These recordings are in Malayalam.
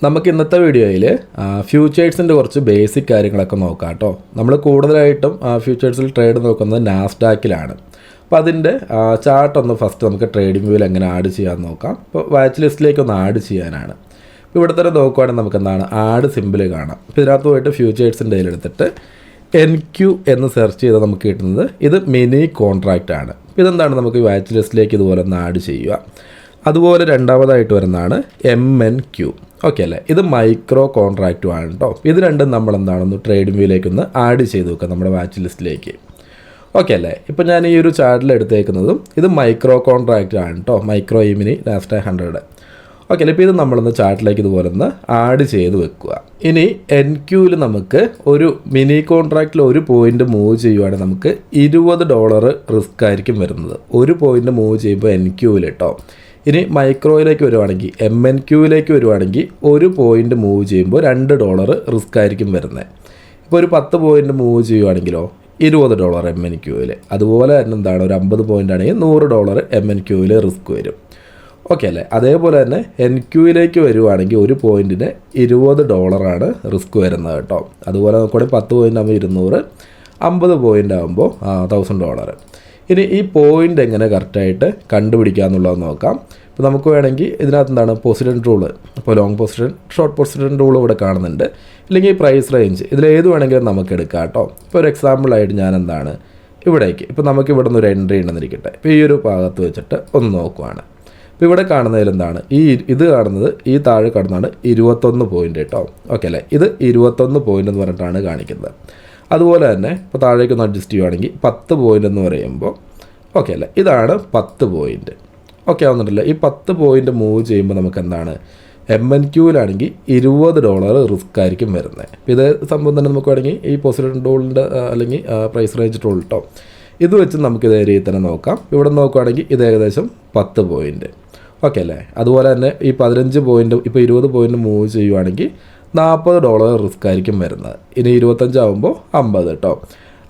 നമുക്ക് ഇന്നത്തെ വീഡിയോയിൽ ഫ്യൂച്ചേഴ്സിൻ്റെ കുറച്ച് ബേസിക് കാര്യങ്ങളൊക്കെ നോക്കാം കേട്ടോ. നമ്മൾ കൂടുതലായിട്ടും ഫ്യൂച്ചേഴ്സിൽ ട്രേഡ് നോക്കുന്നത് നാസ്ഡാക്കിലാണ്. അപ്പോൾ അതിൻ്റെ ചാർട്ട് ഒന്ന് ഫസ്റ്റ് നമുക്ക് ട്രേഡിംഗ് വ്യൂവിൽ എങ്ങനെ ആഡ് ചെയ്യാമെന്ന് നോക്കാം. ഇപ്പോൾ വാച്ച് ലിസ്റ്റിലേക്ക് ഒന്ന് ആഡ് ചെയ്യാനാണ്. ഇപ്പോൾ ഇവിടെ തന്നെ നോക്കുവാണെങ്കിൽ നമുക്ക് എന്താണ് ആഡ് സിമ്പിൾ കാണാം. ഇപ്പോൾ ഇതിനകത്ത് പോയിട്ട് ഫ്യൂച്ചേഴ്സിൻ്റെ എടുത്തിട്ട് NQ എന്ന് സെർച്ച് ചെയ്താൽ നമുക്ക് കിട്ടുന്നത് ഇത് മിനി കോൺട്രാക്റ്റ് ആണ്. ഇതെന്താണ് നമുക്ക് വാച്ച് ലിസ്റ്റിലേക്ക് ഇതുപോലെ ഒന്ന് ആഡ് ചെയ്യുക. അതുപോലെ രണ്ടാമതായിട്ട് വരുന്നതാണ് MNQ. ഓക്കെ അല്ലേ, ഇത് മൈക്രോ കോൺട്രാക്റ്റും ആണ് കേട്ടോ. ഇത് രണ്ടും നമ്മൾ എന്താണെന്ന് ട്രേഡിംഗ് വ്യൂയിലേക്കൊന്ന് ആഡ് ചെയ്ത് വെക്കുക നമ്മുടെ വാച്ച് ലിസ്റ്റിലേക്ക്. ഓക്കെ അല്ലേ, ഇപ്പോൾ ഞാൻ ഈ ഒരു ചാർട്ടിൽ എടുത്തേക്കുന്നതും ഇത് മൈക്രോ കോൺട്രാക്റ്റ് ആണ് കേട്ടോ, മൈക്രോ മിനി നാസ്ഡാക്ക് 100. ഓക്കെ അല്ലേ, ഇപ്പോൾ ഇത് നമ്മളൊന്ന് ചാർട്ടിലേക്ക് ഇതുപോലെ ഒന്ന് ആഡ് ചെയ്ത് വെക്കുക. ഇനി NQയിൽ നമുക്ക് ഒരു മിനി കോൺട്രാക്റ്റിൽ ഒരു പോയിൻ്റ് മൂവ് ചെയ്യുവാണെങ്കിൽ നമുക്ക് $20 റിസ്ക് ആയിരിക്കും വരുന്നത്. ഒരു പോയിൻ്റ് മൂവ് ചെയ്യുമ്പോൾ NQയിൽ കേട്ടോ. ഇനി മൈക്രോയിലേക്ക് വരുവാണെങ്കിൽ MNQയിലേക്ക് വരുവാണെങ്കിൽ ഒരു പോയിൻ്റ് മൂവ് ചെയ്യുമ്പോൾ $2 റിസ്ക് ആയിരിക്കും വരുന്നത്. ഇപ്പോൾ ഒരു 10 പോയിൻ്റ് മൂവ് ചെയ്യുവാണെങ്കിലോ $20 MNQയിൽ. അതുപോലെ തന്നെ എന്താണ് ഒരു 50 പോയിൻ്റ് ആണെങ്കിൽ $100 MNQയിൽ റിസ്ക് വരും. ഓക്കെ അല്ലേ, അതേപോലെ തന്നെ NQയിലേക്ക് വരുവാണെങ്കിൽ ഒരു പോയിൻറ്റിന് $20 റിസ്ക് വരുന്നത് കേട്ടോ. അതുപോലെ നോക്കുകയാണെങ്കിൽ 10 പോയിൻ്റ് ആകുമ്പോൾ 200, 50 പോയിൻ്റ് ആകുമ്പോൾ $1000. ഇനി ഈ പോയിൻ്റ് എങ്ങനെ കറക്റ്റായിട്ട് കണ്ടുപിടിക്കുക എന്നുള്ളത് നോക്കാം. ഇപ്പോൾ നമുക്ക് വേണമെങ്കിൽ ഇതിനകത്ത് എന്താണ് പൊസിഷൻ റൂള്, ഇപ്പോൾ long position short position rule ഇവിടെ കാണുന്നുണ്ട്, ഇല്ലെങ്കിൽ പ്രൈസ് റേഞ്ച്, ഇതിലേത് വേണമെങ്കിലും നമുക്ക് എടുക്കാം കേട്ടോ. ഇപ്പോൾ ഒരു എക്സാമ്പിളായിട്ട് ഞാൻ എന്താണ് ഇവിടേക്ക് ഇപ്പോൾ നമുക്ക് ഇവിടെ നിന്ന് ഒരു എൻട്രി ഉണ്ടെന്നിരിക്കട്ടെ. ഇപ്പോൾ ഈ ഒരു ഭാഗത്ത് വെച്ചിട്ട് ഒന്ന് നോക്കുവാണ്. ഇപ്പോൾ ഇവിടെ കാണുന്നതിൽ എന്താണ് ഇത് കാണുന്നത് ഈ താഴെ കാണുന്നതാണ് 21 പോയിൻ്റ് കേട്ടോ. ഓക്കെ അല്ലേ, ഇത് 21 പോയിൻ്റ് എന്ന് പറഞ്ഞിട്ടാണ് കാണിക്കുന്നത്. അതുപോലെ തന്നെ ഇപ്പോൾ താഴേക്കൊന്ന് അഡ്ജസ്റ്റ് ചെയ്യുവാണെങ്കിൽ 10 പോയിൻ്റ് എന്ന് പറയുമ്പോൾ ഓക്കെ അല്ലേ, ഇതാണ് 10 പോയിൻ്റ്. ഓക്കെ ആവുന്നുണ്ടല്ലോ. ഈ 10 പോയിൻ്റ് മൂവ് ചെയ്യുമ്പോൾ നമുക്ക് എന്താണ് MNQയിലാണെങ്കിൽ $20 റിസ്ക് ആയിരിക്കും വരുന്നത്. ഇത് സംഭവം തന്നെ നമുക്ക് വേണമെങ്കിൽ ഈ പൊസിഷൻ ടൂളിൻ്റെ അല്ലെങ്കിൽ പ്രൈസ് റേഞ്ച് ടൂൾ കേട്ടോ, ഇത് വെച്ച് നമുക്ക് ഇതേ രീതിയിൽ തന്നെ നോക്കാം. ഇവിടെ നോക്കുകയാണെങ്കിൽ ഇത് ഏകദേശം 10 പോയിൻ്റ്. ഓക്കെ അല്ലേ, അതുപോലെ തന്നെ ഈ 15 പോയിൻ്റ് ഇപ്പോൾ 20 പോയിൻ്റ് മൂവ് ചെയ്യുവാണെങ്കിൽ $40 റിസ്ക് ആയിരിക്കും വരുന്നത്. ഇനി 25 ആകുമ്പോൾ 50 കേട്ടോ.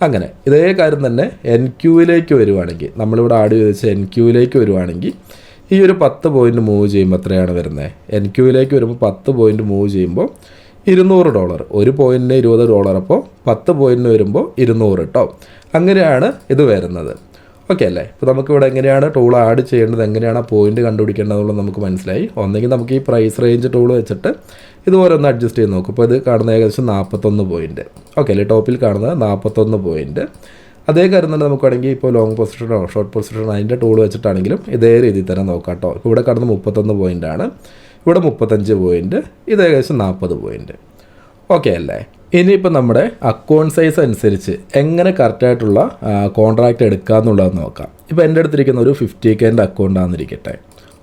അങ്ങനെ ഇതേ കാര്യം തന്നെ NQയിലേക്ക് വരുവാണെങ്കിൽ നമ്മളിവിടെ ആഡ് ചെയ്ത് വെച്ച NQയിലേക്ക് വരുവാണെങ്കിൽ ഈ ഒരു 10 പോയിൻ്റ് മൂവ് ചെയ്യുമ്പോൾ എത്രയാണ് വരുന്നത്? NQയിലേക്ക് വരുമ്പോൾ 10 പോയിൻ്റ് മൂവ് ചെയ്യുമ്പോൾ $200. ഒരു പോയിൻറ്റിന് $20, അപ്പോൾ 10 പോയിൻറ്റിന് വരുമ്പോൾ 200 കേട്ടോ. അങ്ങനെയാണ് ഇത് വരുന്നത്. ഓക്കെ അല്ലേ, ഇപ്പോൾ നമുക്കിവിടെ എങ്ങനെയാണ് ടൂൾ ആഡ് ചെയ്യേണ്ടത്, എങ്ങനെയാണ് ആ പോയിൻ്റ് കണ്ടുപിടിക്കേണ്ടതെന്നുള്ളത് നമുക്ക് മനസ്സിലായി. ഒന്നെങ്കിൽ നമുക്ക് ഈ പ്രൈസ് റേഞ്ച് ടൂൾ വെച്ചിട്ട് ഇതുപോലെ ഒന്ന് അഡ്ജസ്റ്റ് ചെയ്ത് നോക്കും. ഇപ്പോൾ ഇത് കാണുന്ന ഏകദേശം 41 പോയിൻ്റ്. ഓക്കെ അല്ലേ, ടോപ്പിൽ കാണുന്നത് 41 പോയിൻ്റ്. അതേ കാര്യം തന്നെ നമുക്ക് വേണമെങ്കിൽ ഇപ്പോൾ ലോങ് പൊസിഷനോ ഷോർട്ട് പൊസിഷനോ അതിൻ്റെ ടൂൾ വെച്ചിട്ടാണെങ്കിലും ഇതേ രീതിയിൽ തന്നെ നോക്കാം കേട്ടോ. ഇപ്പോൾ ഇവിടെ കാണുന്ന 31 പോയിൻ്റാണ്, ഇവിടെ 35 പോയിൻ്റ്, ഇത് ഏകദേശം 40 പോയിൻ്റ്. ഓക്കെ അല്ലേ, ഇനിയിപ്പോൾ നമ്മുടെ അക്കൗണ്ട് സൈസ് അനുസരിച്ച് എങ്ങനെ കറക്റ്റായിട്ടുള്ള കോൺട്രാക്റ്റ് എടുക്കുക എന്നുള്ളത് നോക്കാം. ഇപ്പോൾ എൻ്റെ അടുത്തിരിക്കുന്ന ഒരു 50Kൻ്റെ അക്കൗണ്ട് ആണെന്നിരിക്കട്ടെ.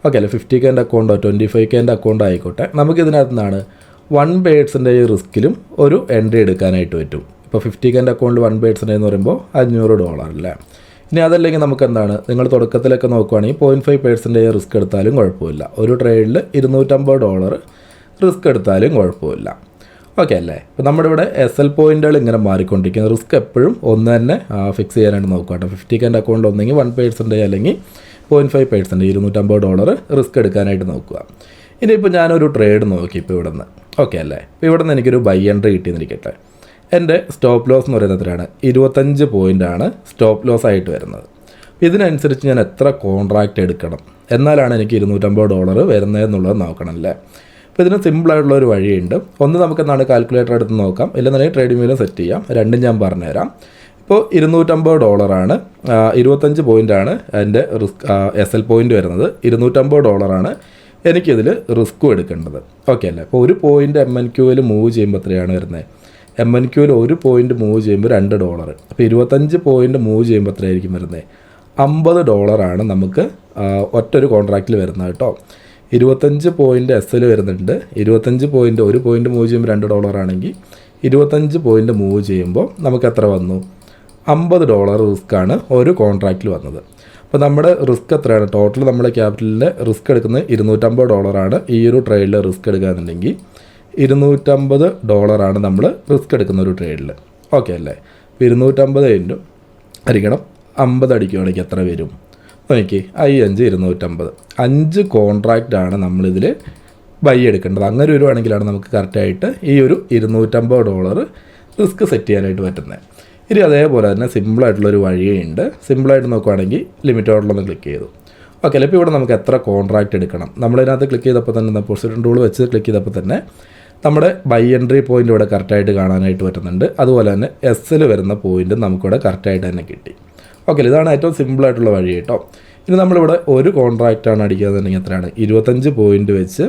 ഓക്കെ അല്ലേ, 50Kൻ്റെ അക്കൗണ്ടോ 25Kൻ്റെ അക്കൗണ്ട് ആയിക്കോട്ടെ, നമുക്കിതിനകത്ത് നിന്നാണ് 1% റിസ്ക്കിലും ഒരു എൻട്രി എടുക്കാനായിട്ട് പറ്റും. ഇപ്പോൾ 50Kൻ്റെ അക്കൗണ്ട് 1% എന്ന് പറയുമ്പോൾ $500 അല്ലേ. ഇനി അതല്ലെങ്കിൽ നമുക്ക് എന്താണ്, നിങ്ങൾ തുടക്കത്തിലൊക്കെ നോക്കുവാണെങ്കിൽ 0.5% റിസ്ക് എടുത്താലും കുഴപ്പമില്ല. ഒരു ട്രേഡിൽ $250 റിസ്ക് എടുത്താലും കുഴപ്പമില്ല. ഓക്കെ അല്ലേ, ഇപ്പോൾ നമ്മുടെ ഇവിടെ SL പോയിൻ്റുകൾ ഇങ്ങനെ മാറിക്കൊണ്ടിരിക്കുന്നത്. റിസ്ക് എപ്പോഴും ഒന്ന് തന്നെ ഫിക്സ് ചെയ്യാനായിട്ട് നോക്കുക കേട്ടോ. 50Kൻ്റെ അക്കൗണ്ട് ഒന്നെങ്കിൽ 1% അല്ലെങ്കിൽ 0.5% $250 റിസ്ക് എടുക്കാനായിട്ട് നോക്കുക. ഇനിയിപ്പോൾ ഞാനൊരു ട്രേഡ് നോക്കി ഇപ്പോൾ ഇവിടെ നിന്ന്. ഓക്കെ അല്ലേ, ഇപ്പോൾ ഇവിടെ നിന്ന് എനിക്കൊരു ബൈ എൻട്രി കിട്ടിയെന്നിരിക്കട്ടെ. എൻ്റെ സ്റ്റോപ്പ് ലോസ് എന്ന് പറയുന്നത് എത്രയാണ്? 25 പോയിൻ്റാണ് സ്റ്റോപ്പ് ലോസ് ആയിട്ട് വരുന്നത്. ഇതിനനുസരിച്ച് ഞാൻ എത്ര കോൺട്രാക്റ്റ് എടുക്കണം, എന്നാലാണ് എനിക്ക് $250 വരുന്നതെന്നുള്ളത് നോക്കണം അല്ലേ. അപ്പോൾ ഇതിന് സിമ്പിളായിട്ടുള്ള ഒരു വഴിയുണ്ട്. ഒന്ന് നമുക്ക് എന്താണ് കാൽക്കുലേറ്റർ എടുത്ത് നോക്കാം, ഇല്ലെന്നുണ്ടെങ്കിൽ ട്രേഡിംഗ് വ്യൂവിൽ സെറ്റ് ചെയ്യാം. രണ്ടും ഞാൻ പറഞ്ഞുതരാം. ഇപ്പോൾ $250 ആണ്, 25 പോയിൻ്റാണ് എൻ്റെ റിസ്ക് SL പോയിൻ്റ് വരുന്നത്. $250 എനിക്കിതിൽ റിസ്ക്കും എടുക്കേണ്ടത്. ഓക്കെ അല്ലേ, അപ്പോൾ ഒരു പോയിൻ്റ് MNQയിൽ മൂവ് ചെയ്യുമ്പോൾ എത്രയാണ് വരുന്നത്? MNQയിൽ ഒരു പോയിൻ്റ് മൂവ് ചെയ്യുമ്പോൾ $2. അപ്പോൾ 25 പോയിൻ്റ് മൂവ് ചെയ്യുമ്പോൾ എത്രയായിരിക്കും വരുന്നത്? $50 നമുക്ക് ഒറ്റൊരു കോൺട്രാക്റ്റിൽ വരുന്നത് കേട്ടോ. 25 പോയിൻ്റ് SL വരുന്നുണ്ട്. 25 പോയിൻ്റ് ഒരു പോയിൻ്റ് മൂവ് ചെയ്യുമ്പോൾ $2 ആണെങ്കിൽ 25 പോയിൻ്റ് മൂവ് ചെയ്യുമ്പോൾ നമുക്ക് എത്ര വന്നു? $50 റിസ്ക്കാണ് ഒരു കോൺട്രാക്റ്റിൽ വന്നത്. അപ്പോൾ നമ്മുടെ റിസ്ക് എത്രയാണ്? ടോട്ടൽ നമ്മുടെ ക്യാപിറ്റലിൻ്റെ റിസ്ക് എടുക്കുന്നത് $250 ഈ ഒരു ട്രേഡിൽ റിസ്ക് എടുക്കുകയാണെന്നുണ്ടെങ്കിൽ $250 നമ്മൾ റിസ്ക് എടുക്കുന്ന ഒരു ട്രേഡിൽ. ഓക്കെ അല്ലേ, ഇപ്പോൾ 250 ആയിരിക്കണം 50 അടിക്കുകയാണെങ്കിൽ എത്ര വരും? നോക്കി 5 250 5 കോൺട്രാക്റ്റാണ് നമ്മളിതിൽ ബൈ എടുക്കേണ്ടത്. അങ്ങനെ വരുവാണെങ്കിലാണ് നമുക്ക് കറക്റ്റായിട്ട് ഈ ഒരു $250 റിസ്ക് സെറ്റ് ചെയ്യാനായിട്ട് പറ്റുന്നത്. ഇനി അതേപോലെ തന്നെ സിമ്പിളായിട്ടുള്ളൊരു വഴിയുണ്ട്. സിമ്പിളായിട്ട് നോക്കുവാണെങ്കിൽ ലിമിറ്റ് ഓർഡറിലൊന്ന് ക്ലിക്ക് ചെയ്തു. ഓക്കെ അല്ലേ, ഇപ്പോൾ ഇവിടെ നമുക്ക് എത്ര കോൺട്രാക്റ്റ് എടുക്കണം, നമ്മളിതിനകത്ത് ക്ലിക്ക് ചെയ്തപ്പോൾ തന്നെ പൊസിഷൻ ടൂൾ വെച്ച് ക്ലിക്ക് ചെയ്തപ്പോൾ തന്നെ നമ്മുടെ ബൈ എൻട്രി പോയിൻ്റ് ഇവിടെ കറക്റ്റായിട്ട് കാണാനായിട്ട് പറ്റുന്നുണ്ട്. അതുപോലെ തന്നെ എസ്സിൽ വരുന്ന പോയിൻറ്റ് നമുക്കിവിടെ കറക്റ്റായിട്ട് തന്നെ കിട്ടി. ഓക്കെ, ഇതാണ് ഏറ്റവും സിമ്പിളായിട്ടുള്ള വഴി കേട്ടോ. ഇനി നമ്മളിവിടെ ഒരു കോൺട്രാക്റ്റാണ് അടിക്കുകയെന്നുണ്ടെങ്കിൽ എത്രയാണ്, 25 പോയിൻറ്റ് വെച്ച്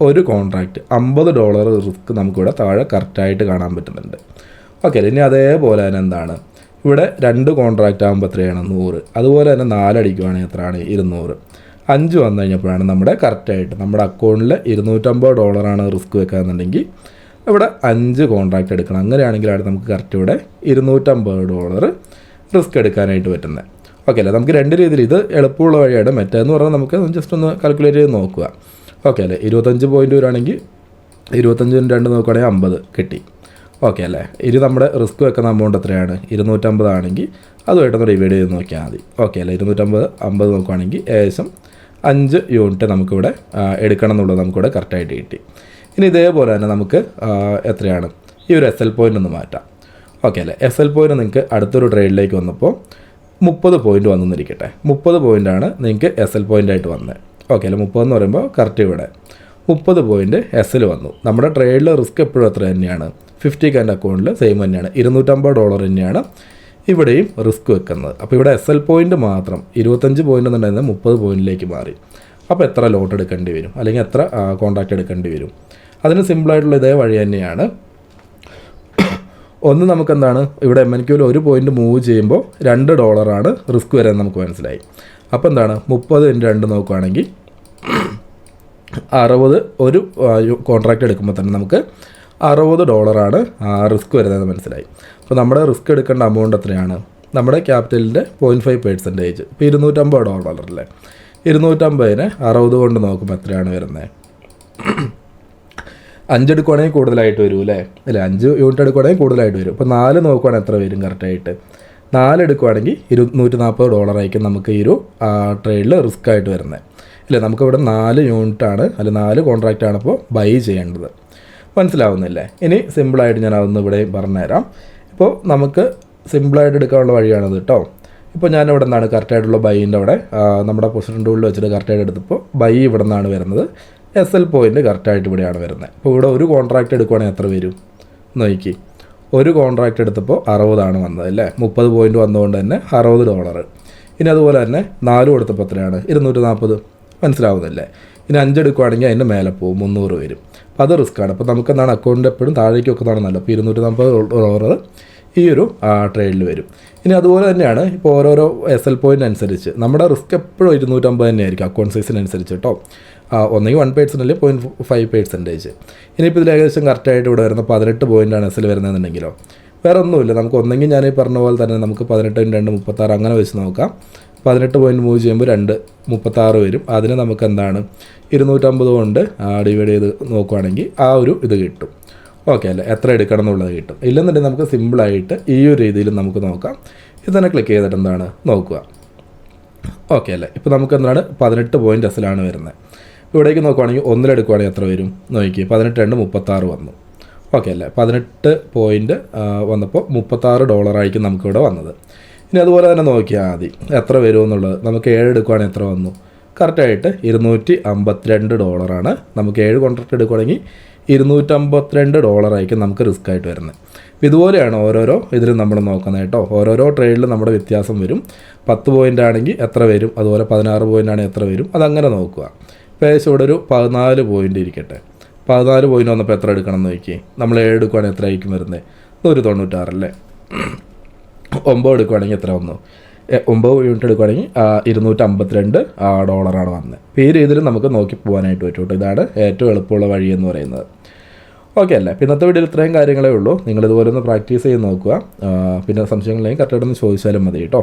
ഒരു കോൺട്രാക്റ്റ് $50 റിസ്ക് നമുക്കിവിടെ താഴെ കറക്റ്റായിട്ട് കാണാൻ പറ്റുന്നുണ്ട്. ഓക്കെ, ഇനി അതേപോലെ തന്നെ എന്താണ്, ഇവിടെ 2 കോൺട്രാക്റ്റ് ആകുമ്പോൾ എത്രയാണ്, 100. അതുപോലെ തന്നെ 4 അടിക്കുകയാണെങ്കിൽ എത്രയാണ്, 200. 5 വന്നു കഴിഞ്ഞപ്പോഴാണ് നമ്മുടെ കറക്റ്റായിട്ട് നമ്മുടെ അക്കൗണ്ടിൽ $250 റിസ്ക് വെക്കുകയെന്നുണ്ടെങ്കിൽ ഇവിടെ 5 കോൺട്രാക്റ്റ് എടുക്കണം. അങ്ങനെയാണെങ്കിലാണ് നമുക്ക് കറക്റ്റ് ഇവിടെ $250 റിസ്ക് എടുക്കാനായിട്ട് പറ്റുന്നത്. ഓക്കെ അല്ലേ, നമുക്ക് 2 രീതിയിൽ ഇത് എളുപ്പമുള്ള വഴിയാണ്. മറ്റേന്ന് പറഞ്ഞാൽ നമുക്ക് ജസ്റ്റ് ഒന്ന് കാൽക്കുലേറ്റ് ചെയ്ത് നോക്കുക. ഓക്കെ അല്ലേ, 25 പോയിൻറ്റ് വരികയാണെങ്കിൽ 25 2 നോക്കുകയാണെങ്കിൽ 50 കിട്ടി. ഓക്കെ അല്ലേ, ഇത് നമ്മുടെ റിസ്ക് വെക്കുന്ന എമൗണ്ട് എത്രയാണ്, 250 ആണെങ്കിൽ അതുമായിട്ടൊന്ന് ഡിവൈഡ് ചെയ്ത് നോക്കിയാൽ മതി. ഓക്കെ അല്ലേ, 250 50 നോക്കുകയാണെങ്കിൽ ഏകദേശം 5 യൂണിറ്റ് നമുക്കിവിടെ എടുക്കണം എന്നുള്ളത് നമുക്കിവിടെ കറക്റ്റായിട്ട് കിട്ടി. ഇനി ഇതേപോലെ തന്നെ നമുക്ക് എത്രയാണ് ഈ ഒരു SL പോയിൻ്റ് ഒന്ന് മാറ്റാം. ഓക്കെ അല്ലേ, SL പോയിൻ്റ് നിങ്ങൾക്ക് അടുത്തൊരു ട്രേഡിലേക്ക് വന്നപ്പോൾ 30 പോയിൻ്റ് വന്നിരിക്കട്ടെ. 30 പോയിൻ്റാണ് നിങ്ങൾക്ക് SL പോയിൻ്റായിട്ട് വന്നത്. ഓക്കെ അല്ലേ, 30 എന്ന് പറയുമ്പോൾ കറക്റ്റ് ഇവിടെ 30 പോയിൻ്റ് എസ്സിൽ വന്നു. നമ്മുടെ ട്രേഡിൽ റിസ്ക് എപ്പോഴും എത്ര തന്നെയാണ്, 50K അക്കൗണ്ടിൽ സെയിം തന്നെയാണ്, $250 തന്നെയാണ് ഇവിടെയും റിസ്ക് വെക്കുന്നത്. അപ്പോൾ ഇവിടെ SL പോയിൻ്റ് മാത്രം 25 പോയിൻ്റ് എന്നുണ്ടായിരുന്നത് 30 പോയിൻറ്റിലേക്ക് മാറി. അപ്പോൾ എത്ര ലോട്ട് എടുക്കേണ്ടി വരും, അല്ലെങ്കിൽ എത്ര കോൺട്രാക്റ്റ് എടുക്കേണ്ടി വരും? അതിന് സിമ്പിളായിട്ടുള്ള ഇതേ വഴി തന്നെയാണ്. ഒന്ന് നമുക്കെന്താണ്, ഇവിടെ MNQയിൽ 1 പോയിൻ്റ് മൂവ് ചെയ്യുമ്പോൾ $2 റിസ്ക് വരാൻ നമുക്ക് മനസ്സിലായി. അപ്പോൾ എന്താണ്, 30 × 2 നോക്കുകയാണെങ്കിൽ 60 ഒരു കോൺട്രാക്റ്റ് എടുക്കുമ്പോൾ തന്നെ നമുക്ക് $60 റിസ്ക് വരുന്നതെന്ന് മനസ്സിലായി. അപ്പോൾ നമ്മുടെ റിസ്ക് എടുക്കേണ്ട എമൗണ്ട് എത്രയാണ്, നമ്മുടെ ക്യാപിറ്റലിൻ്റെ 0.5%. ഇപ്പോൾ $250 അല്ലേ, 250നെ 60 കൊണ്ട് നോക്കുമ്പോൾ എത്രയാണ് വരുന്നത്, 5 എടുക്കുവാണെങ്കിൽ കൂടുതലായിട്ട് വരും അല്ലേ, 5 യൂണിറ്റ് എടുക്കുവാണെങ്കിൽ കൂടുതലായിട്ട് വരും. അപ്പോൾ 4 നോക്കുവാണെങ്കിൽ എത്ര വരും കറക്റ്റായിട്ട്, 4 എടുക്കുവാണെങ്കിൽ $240 ആയിരിക്കും നമുക്ക് ഈ ഒരു ട്രേഡിൽ റിസ്ക് ആയിട്ട് വരുന്നത് ഇല്ലേ. നമുക്കിവിടെ 4 യൂണിറ്റാണ് അല്ലെ 4 കോൺട്രാക്റ്റാണ് ഇപ്പോൾ ബൈ ചെയ്യേണ്ടത്. മനസ്സിലാവുന്നില്ലേ? ഇനി സിമ്പിളായിട്ട് ഞാൻ അതൊന്ന് ഇവിടെ പറഞ്ഞുതരാം. ഇപ്പോൾ നമുക്ക് സിമ്പിളായിട്ട് എടുക്കാനുള്ള വഴിയാണത് കേട്ടോ. ഇപ്പോൾ ഞാനിവിടെ നിന്നാണ് കറക്റ്റായിട്ടുള്ള ബൈൻ്റെ അവിടെ നമ്മുടെ പൊസിഷൻ ടൂളിൽ വെച്ചിട്ട് കറക്റ്റായിട്ട് എടുത്തപ്പോൾ ബൈ ഇവിടെ നിന്നാണ് വരുന്നത്. SL പോയിൻ്റ് കറക്റ്റായിട്ട് ഇവിടെയാണ് വരുന്നത്. അപ്പോൾ ഇവിടെ ഒരു കോൺട്രാക്റ്റ് എടുക്കുവാണെങ്കിൽ എത്ര വരും നോക്കി, ഒരു കോൺട്രാക്റ്റ് എടുത്തപ്പോൾ 60 വന്നത് അല്ലേ, 30 പോയിൻ്റ് വന്നുകൊണ്ട് തന്നെ $60. ഇനി അതുപോലെ തന്നെ 4 കൊടുത്തപ്പോൾ എത്രയാണ്, 240. മനസ്സിലാവുന്നില്ലേ? ഇനി 5 എടുക്കുവാണെങ്കിൽ അതിൻ്റെ മേലെ പോകും, 300 വരും. അപ്പോൾ അത് റിസ്ക്കാണ്. അപ്പോൾ നമുക്ക് എന്താണ് അക്കൗണ്ട് എപ്പോഴും താഴേക്ക് വെക്കുന്നതാണ് നല്ലത്. അപ്പോൾ $240 ഈ ഒരു ട്രേഡിൽ വരും. ഇനി അതുപോലെ തന്നെയാണ് ഇപ്പോൾ ഓരോരോ SL പോയിൻ്റ് അനുസരിച്ച് നമ്മുടെ റിസ്ക് എപ്പോഴും 250 തന്നെയായിരിക്കും അക്കൗണ്ട് സൈസിനനുസരിച്ച് കേട്ടോ. ഒന്നെങ്കിൽ 1% അല്ലെങ്കിൽ 0.5%. ഇനിയിപ്പോൾ ഇതിൽ ഏകദേശം കറക്റ്റായിട്ട് ഇവിടെ വരുന്ന 18 പോയിൻ്റാണ് SL വരുന്നതെന്നുണ്ടെങ്കിലോ വേറെ ഒന്നുമില്ല. നമുക്ക് ഒന്നെങ്കിൽ ഞാൻ ഈ പറഞ്ഞ പോലെ തന്നെ നമുക്ക് 18 × 2 36 അങ്ങനെ വെച്ച് നോക്കാം. 18 പോയിൻറ്റ് മൂവ് ചെയ്യുമ്പോൾ 2 36 വരും. അതിന് നമുക്ക് എന്താണ് 250 കൊണ്ട് ഡിവൈഡ് ചെയ്ത് നോക്കുവാണെങ്കിൽ ആ ഒരു ഇത് കിട്ടും. ഓക്കെ അല്ലേ, എത്ര എടുക്കണം എന്നുള്ളത് കിട്ടും. ഇല്ലെന്നുണ്ടെങ്കിൽ നമുക്ക് സിമ്പിളായിട്ട് ഈ ഒരു രീതിയിൽ നമുക്ക് നോക്കാം. ഇത് തന്നെ ക്ലിക്ക് ചെയ്തിട്ട് എന്താണ് നോക്കുക. ഓക്കെ അല്ലേ, ഇപ്പോൾ നമുക്ക് എന്താണ് 18 പോയിൻ്റ് SLാണ് വരുന്നത്. ഇവിടേക്ക് നോക്കുവാണെങ്കിൽ ഒന്നിലെടുക്കുവാണെങ്കിൽ എത്ര വരും നോക്കി, 18 × 2 36 വന്നു. ഓക്കെ അല്ലേ, 18 പോയിൻ്റ് വന്നപ്പോൾ $36 ആയിരിക്കും നമുക്കിവിടെ വന്നത്. ഇനി അതുപോലെ തന്നെ നോക്കിയാൽ മതി എത്ര വരുമെന്നുള്ളത്. നമുക്ക് 7 എടുക്കുവാണെങ്കിൽ എത്ര വന്നു, കറക്റ്റായിട്ട് $252. നമുക്ക് 7 കോൺട്രാക്റ്റ് എടുക്കുകയാണെങ്കിൽ $252 ആയിരിക്കും നമുക്ക് റിസ്ക് ആയിട്ട് വരുന്നത്. ഇതുപോലെയാണ് ഓരോരോ ഇതിലും നമ്മൾ നോക്കുന്നത് കേട്ടോ. ഓരോരോ ട്രേഡിലും നമ്മുടെ വ്യത്യാസം വരും. 10 പോയിൻ്റ് ആണെങ്കിൽ എത്ര വരും, അതുപോലെ 16 പോയിൻ്റ് ആണെങ്കിൽ എത്ര വരും, അതങ്ങനെ നോക്കുക. ഇപ്പോൾ ഏകദേശം ഇവിടെ ഒരു 14 പോയിൻ്റ് ഇരിക്കട്ടെ. 14 പോയിൻ്റ് വന്നപ്പോൾ എത്ര എടുക്കണം എന്ന് നോക്കി. നമ്മൾ 7 എടുക്കുകയാണെങ്കിൽ എത്ര ആയിരിക്കും വരുന്നത്, 196 അല്ലേ. 9 എടുക്കുകയാണെങ്കിൽ എത്ര വന്നു, 9 യൂണിറ്റ് എടുക്കുകയാണെങ്കിൽ $252 വന്നത്. അപ്പോൾ ഈ രീതിയിൽ നമുക്ക് നോക്കി പോകാനായിട്ട് പറ്റും കേട്ടോ. ഇതാണ് ഏറ്റവും എളുപ്പമുള്ള വഴി എന്ന് പറയുന്നത്. ഓക്കെ അല്ലേ, ഇന്നത്തെ വീഡിയോയിൽ ഇത്രയും കാര്യങ്ങളേ ഉള്ളൂ. നിങ്ങളിതുപോലെ ഒന്ന് പ്രാക്ടീസ് ചെയ്ത് നോക്കുക. പിന്നെ സംശയങ്ങളില്ലെങ്കിൽ കറക്റ്റായിട്ടൊന്ന് ചോദിച്ചാലും മതി കേട്ടോ.